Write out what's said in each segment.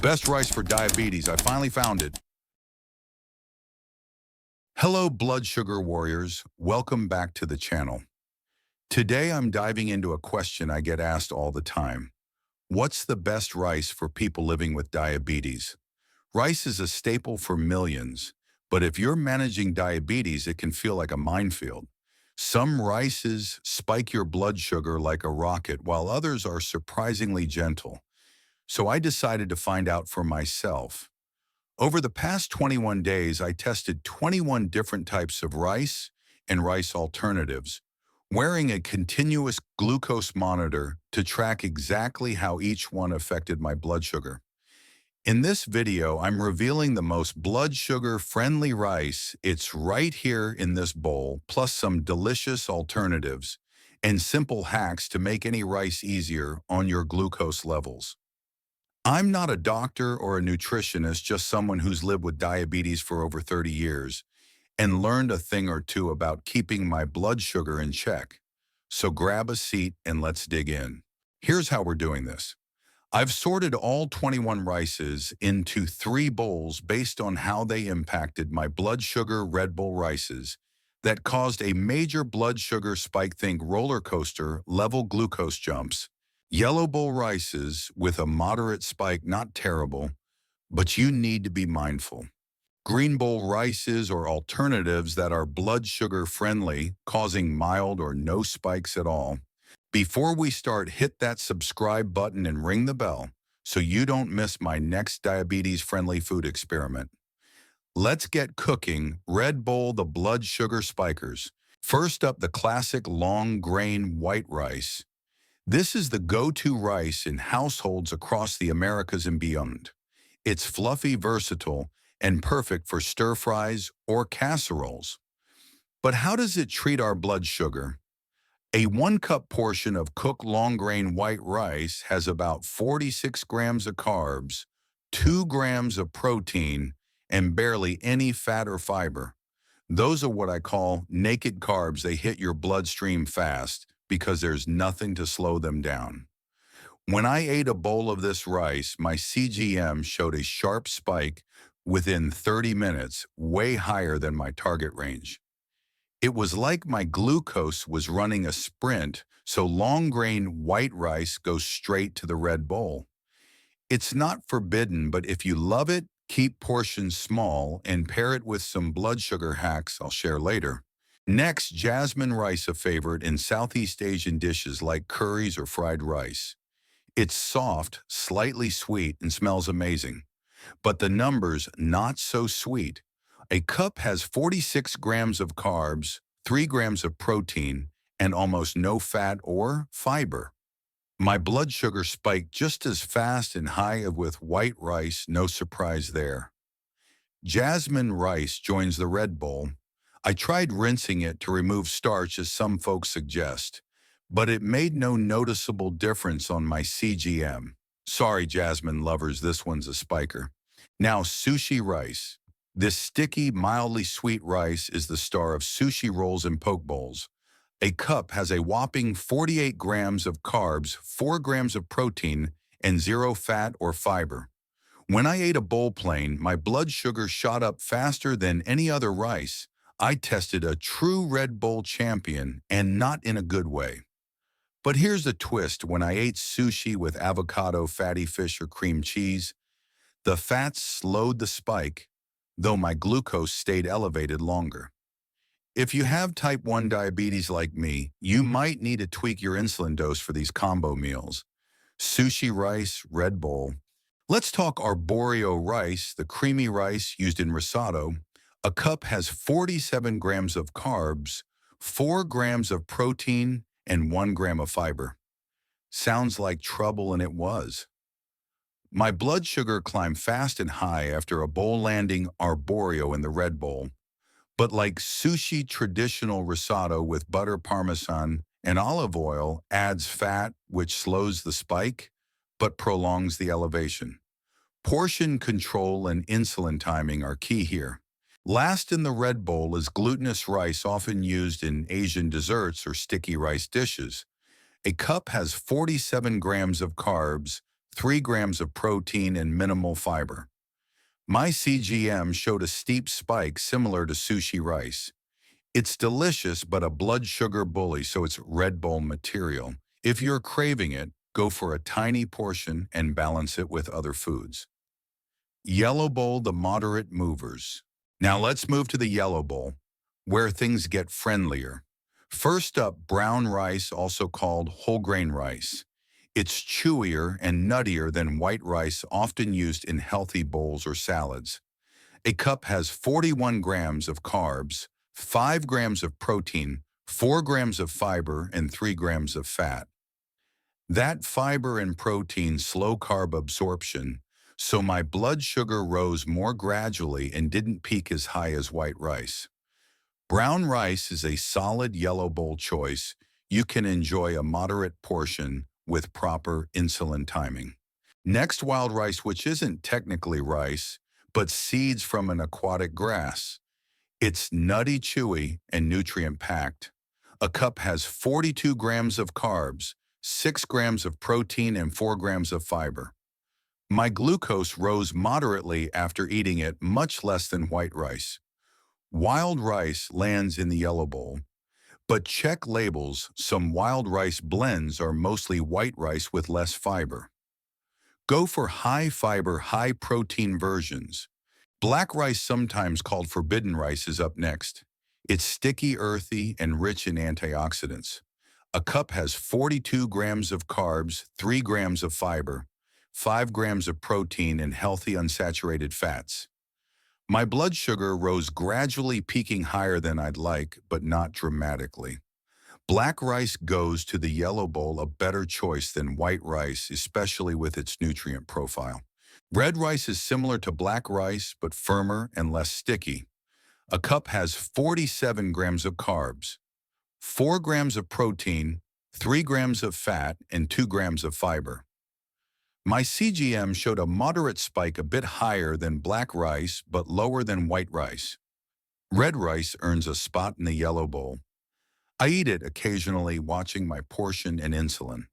Best rice for diabetes. I finally found it. Hello, blood sugar warriors. Welcome back to the channel. Today, I'm diving into a question I get asked all the time. What's the best rice for people living with diabetes? Rice is a staple for millions, but if you're managing diabetes, it can feel like a minefield. Some rices spike your blood sugar like a rocket, while others are surprisingly gentle. So I decided to find out for myself. Over the past 21 days, I tested 21 different types of rice and rice alternatives, wearing a continuous glucose monitor to track exactly how each one affected my blood sugar. In this video, I'm revealing the most blood sugar-friendly rice. It's right here in this bowl, plus some delicious alternatives and simple hacks to make any rice easier on your glucose levels. I'm not a doctor or a nutritionist, just someone who's lived with diabetes for over 30 years and learned a thing or two about keeping my blood sugar in check. So grab a seat and let's dig in. Here's how we're doing this. I've sorted all 21 rices into 3 bowls based on how they impacted my blood sugar. Red Bull rices that caused a major blood sugar spike, think roller coaster level glucose jumps. Yellow bowl rices with a moderate spike, not terrible, but you need to be mindful. Green bowl rices or alternatives that are blood sugar friendly, causing mild or no spikes at all. Before we start, hit that subscribe button and ring the bell so you don't miss my next diabetes-friendly food experiment. Let's get cooking. Red Bowl, the blood sugar spikers. First up, the classic long grain white rice. This is the go-to rice in households across the Americas and beyond. It's fluffy, versatile, and perfect for stir-fries or casseroles. But how does it treat our blood sugar? A 1-cup portion of cooked long-grain white rice has about 46 grams of carbs, 2 grams of protein, and barely any fat or fiber. Those are what I call naked carbs. They hit your bloodstream fast because there's nothing to slow them down. When I ate a bowl of this rice, my CGM showed a sharp spike within 30 minutes, way higher than my target range. It was like my glucose was running a sprint, so long grain white rice goes straight to the red bowl. It's not forbidden, but if you love it, keep portions small and pair it with some blood sugar hacks I'll share later. Next, jasmine rice, a favorite in Southeast Asian dishes like curries or fried rice. It's soft, slightly sweet, and smells amazing. But the numbers, not so sweet. A cup has 46 grams of carbs, 3 grams of protein, and almost no fat or fiber. My blood sugar spiked just as fast and high as with white rice, no surprise there. Jasmine rice joins the red bowl. I tried rinsing it to remove starch as some folks suggest, but it made no noticeable difference on my CGM. Sorry, jasmine lovers, this one's a spiker. Now, sushi rice. This sticky, mildly sweet rice is the star of sushi rolls and poke bowls. A cup has a whopping 48 grams of carbs, 4 grams of protein, and 0 fat or fiber. When I ate a bowl plain, my blood sugar shot up faster than any other rice. I tested a true Red Bull champion, and not in a good way. But here's the twist. When I ate sushi with avocado, fatty fish, or cream cheese, the fats slowed the spike, though my glucose stayed elevated longer. If you have type 1 diabetes like me, you might need to tweak your insulin dose for these combo meals. Sushi rice, Red Bull. Let's talk arborio rice, the creamy rice used in risotto. A cup has 47 grams of carbs, 4 grams of protein, and 1 gram of fiber. Sounds like trouble, and it was. My blood sugar climbed fast and high after a bowl-landing arborio in the red bowl. But like sushi, traditional risotto with butter, parmesan, and olive oil adds fat, which slows the spike, but prolongs the elevation. Portion control and insulin timing are key here. Last in the red bowl is glutinous rice, often used in Asian desserts or sticky rice dishes. A cup has 47 grams of carbs, 3 grams of protein, and minimal fiber. My CGM showed a steep spike similar to sushi rice. It's delicious but a blood sugar bully, so it's Red Bull material. If you're craving it, go for a tiny portion and balance it with other foods. Yellow bowl, the moderate movers. Now let's move to the yellow bowl, where things get friendlier. First up, brown rice, also called whole grain rice. It's chewier and nuttier than white rice, often used in healthy bowls or salads. A cup has 41 grams of carbs, 5 grams of protein, 4 grams of fiber, and 3 grams of fat. That fiber and protein slow carb absorption, so my blood sugar rose more gradually and didn't peak as high as white rice. Brown rice is a solid yellow bowl choice. You can enjoy a moderate portion with proper insulin timing. Next, wild rice, which isn't technically rice, but seeds from an aquatic grass. It's nutty, chewy, and nutrient-packed. A cup has 42 grams of carbs, 6 grams of protein, and 4 grams of fiber. My glucose rose moderately after eating it, much less than white rice. Wild rice lands in the yellow bowl, but check labels. Some wild rice blends are mostly white rice with less fiber. Go for high-fiber, high-protein versions. Black rice, sometimes called forbidden rice, is up next. It's sticky, earthy, and rich in antioxidants. A cup has 42 grams of carbs, 3 grams of fiber, 5 grams of protein, and healthy unsaturated fats. My blood sugar rose gradually, peaking higher than I'd like, but not dramatically. Black rice goes to the yellow bowl, a better choice than white rice, especially with its nutrient profile. Red rice is similar to black rice, but firmer and less sticky. A cup has 47 grams of carbs, 4 grams of protein, 3 grams of fat, and 2 grams of fiber. My CGM showed a moderate spike, a bit higher than black rice, but lower than white rice. Red rice earns a spot in the yellow bowl. I eat it occasionally, watching my portion and insulin.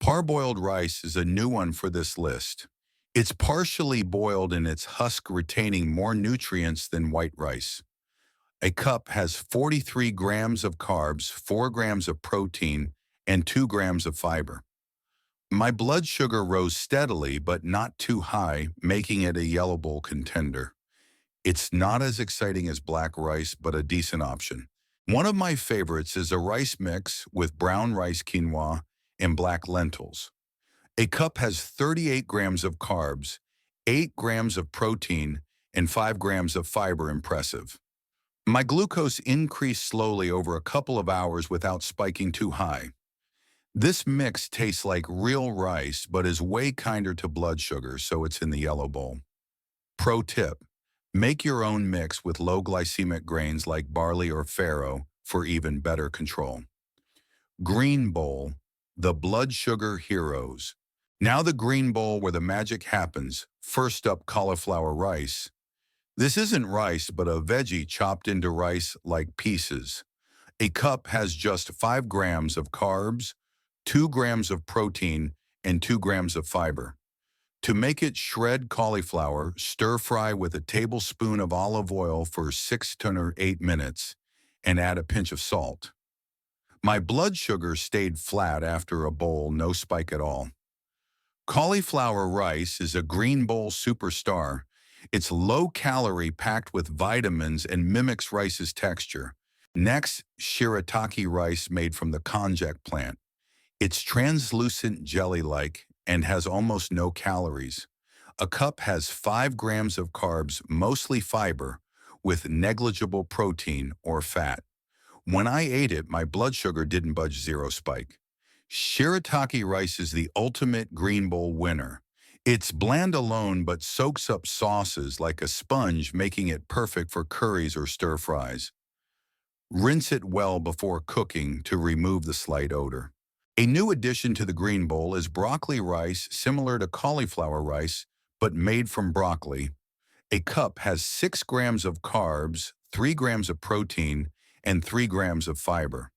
Parboiled rice is a new one for this list. It's partially boiled in its husk, retaining more nutrients than white rice. A cup has 43 grams of carbs, 4 grams of protein, and 2 grams of fiber. My blood sugar rose steadily but not too high, making it a yellow bowl contender. It's not as exciting as black rice, but a decent option. One of my favorites is a rice mix with brown rice, quinoa, and black lentils. A cup has 38 grams of carbs, 8 grams of protein, and 5 grams of fiber. Impressive. My glucose increased slowly over a couple of hours without spiking too high. This mix tastes like real rice, but is way kinder to blood sugar, so it's in the yellow bowl. Pro tip: make your own mix with low glycemic grains like barley or farro for even better control. Green bowl, the blood sugar heroes. Now the green bowl, where the magic happens. First up, cauliflower rice. This isn't rice, but a veggie chopped into rice-like pieces. A cup has just 5 grams of carbs, 2 grams of protein, and 2 grams of fiber. To make it, shred cauliflower, stir fry with a tablespoon of olive oil for 6 to 8 minutes, and add a pinch of salt. My blood sugar stayed flat after a bowl, no spike at all. Cauliflower rice is a green bowl superstar. It's low-calorie, packed with vitamins, and mimics rice's texture. Next, shirataki rice, made from the konjac plant. It's translucent, jelly-like, and has almost no calories. A cup has 5 grams of carbs, mostly fiber, with negligible protein or fat. When I ate it, my blood sugar didn't budge, zero spike. Shirataki rice is the ultimate green bowl winner. It's bland alone but soaks up sauces like a sponge, making it perfect for curries or stir fries. Rinse it well before cooking to remove the slight odor. A new addition to the green bowl is broccoli rice, similar to cauliflower rice, but made from broccoli. A cup has 6 grams of carbs, 3 grams of protein, and 3 grams of fiber.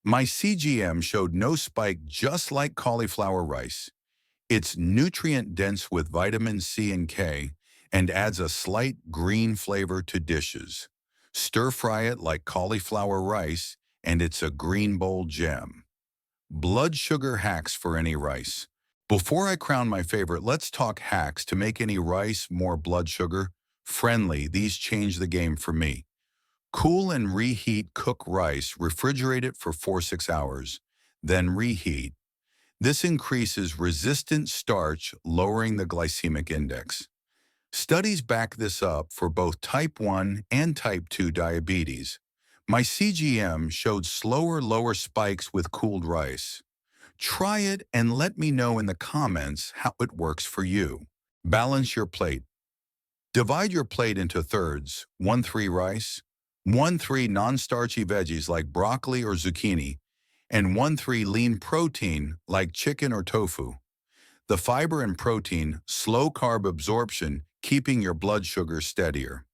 My CGM showed no spike, just like cauliflower rice. It's nutrient-dense with vitamin C and K and adds a slight green flavor to dishes. Stir-fry it like cauliflower rice, and it's a green bowl gem. Blood sugar hacks for any rice. Before I crown my favorite, let's talk hacks to make any rice more blood sugar friendly. These change the game for me. Cool and reheat cook rice, refrigerate it for 4-6 hours, then reheat. This increases resistant starch, lowering the glycemic index. Studies back this up for both type 1 and type 2 diabetes. My CGM showed slower, lower spikes with cooled rice. Try it and let me know in the comments how it works for you. Balance your plate. Divide your plate into thirds, 1-3 rice, 1-3 non-starchy veggies like broccoli or zucchini, and 1-3 lean protein like chicken or tofu. The fiber and protein, slow carb absorption, keeping your blood sugar steadier.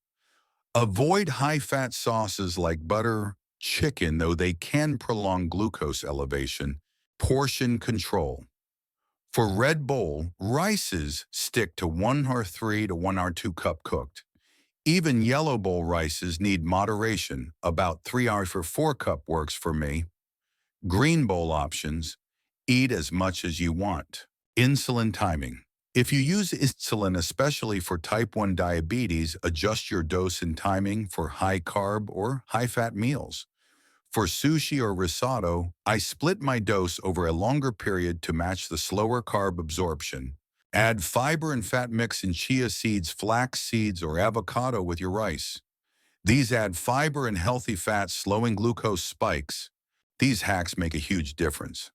Avoid high-fat sauces like butter, chicken, though they can prolong glucose elevation. Portion control. For red bowl, rices stick to 1 or 3 to 1 or 2 cup cooked. Even yellow bowl rices need moderation. About 3 hours for 4 cup works for me. Green bowl options. Eat as much as you want. Insulin timing. If you use insulin, especially for type 1 diabetes, adjust your dose and timing for high carb or high fat meals. For sushi or risotto, I split my dose over a longer period to match the slower carb absorption. Add fiber and fat mix in chia seeds, flax seeds, or avocado with your rice. These add fiber and healthy fats, slowing glucose spikes. These hacks make a huge difference.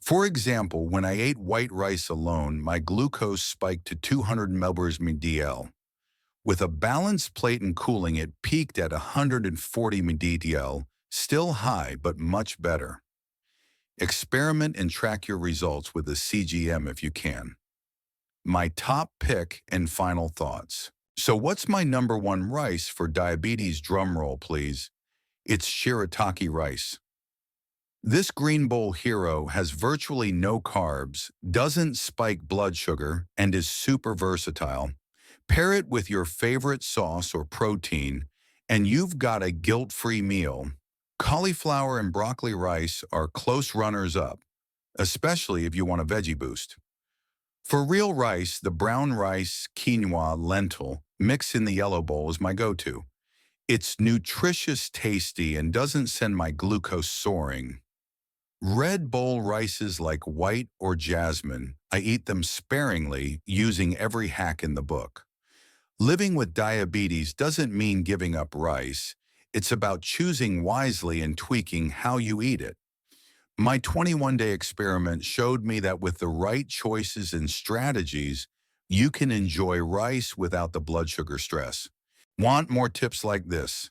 For example, when I ate white rice alone, my glucose spiked to 200 mg/dl. With a balanced plate and cooling, it peaked at 140 mg/dl, still high, but much better. Experiment and track your results with a CGM if you can. My top pick and final thoughts. So what's my number one rice for diabetes? Drum roll, please. It's shirataki rice. This green bowl hero has virtually no carbs, doesn't spike blood sugar, and is super versatile. Pair it with your favorite sauce or protein, and you've got a guilt-free meal. Cauliflower and broccoli rice are close runners-up, especially if you want a veggie boost. For real rice, the brown rice, quinoa, lentil, mix in the yellow bowl is my go-to. It's nutritious, tasty, and doesn't send my glucose soaring. Red bowl rices like white or jasmine, I eat them sparingly, using every hack in the book. Living with diabetes doesn't mean giving up rice. It's about choosing wisely and tweaking how you eat it. My 21-day experiment showed me that with the right choices and strategies, you can enjoy rice without the blood sugar stress. Want more tips like this?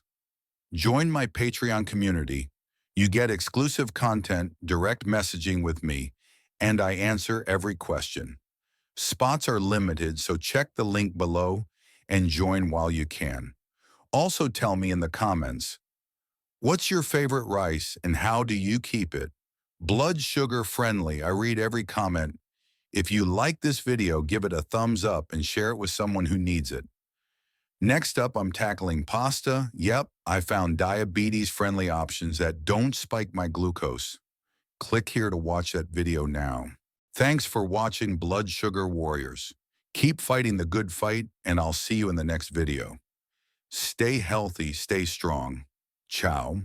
Join my Patreon community. You get exclusive content, direct messaging with me, and I answer every question. Spots are limited, so check the link below and join while you can. Also tell me in the comments, what's your favorite rice and how do you keep it blood sugar friendly? I read every comment. If you like this video, give it a thumbs up and share it with someone who needs it. Next up, I'm tackling pasta. Yep, I found diabetes-friendly options that don't spike my glucose. Click here to watch that video now. Thanks for watching, Blood Sugar Warriors. Keep fighting the good fight, and I'll see you in the next video. Stay healthy, stay strong. Ciao.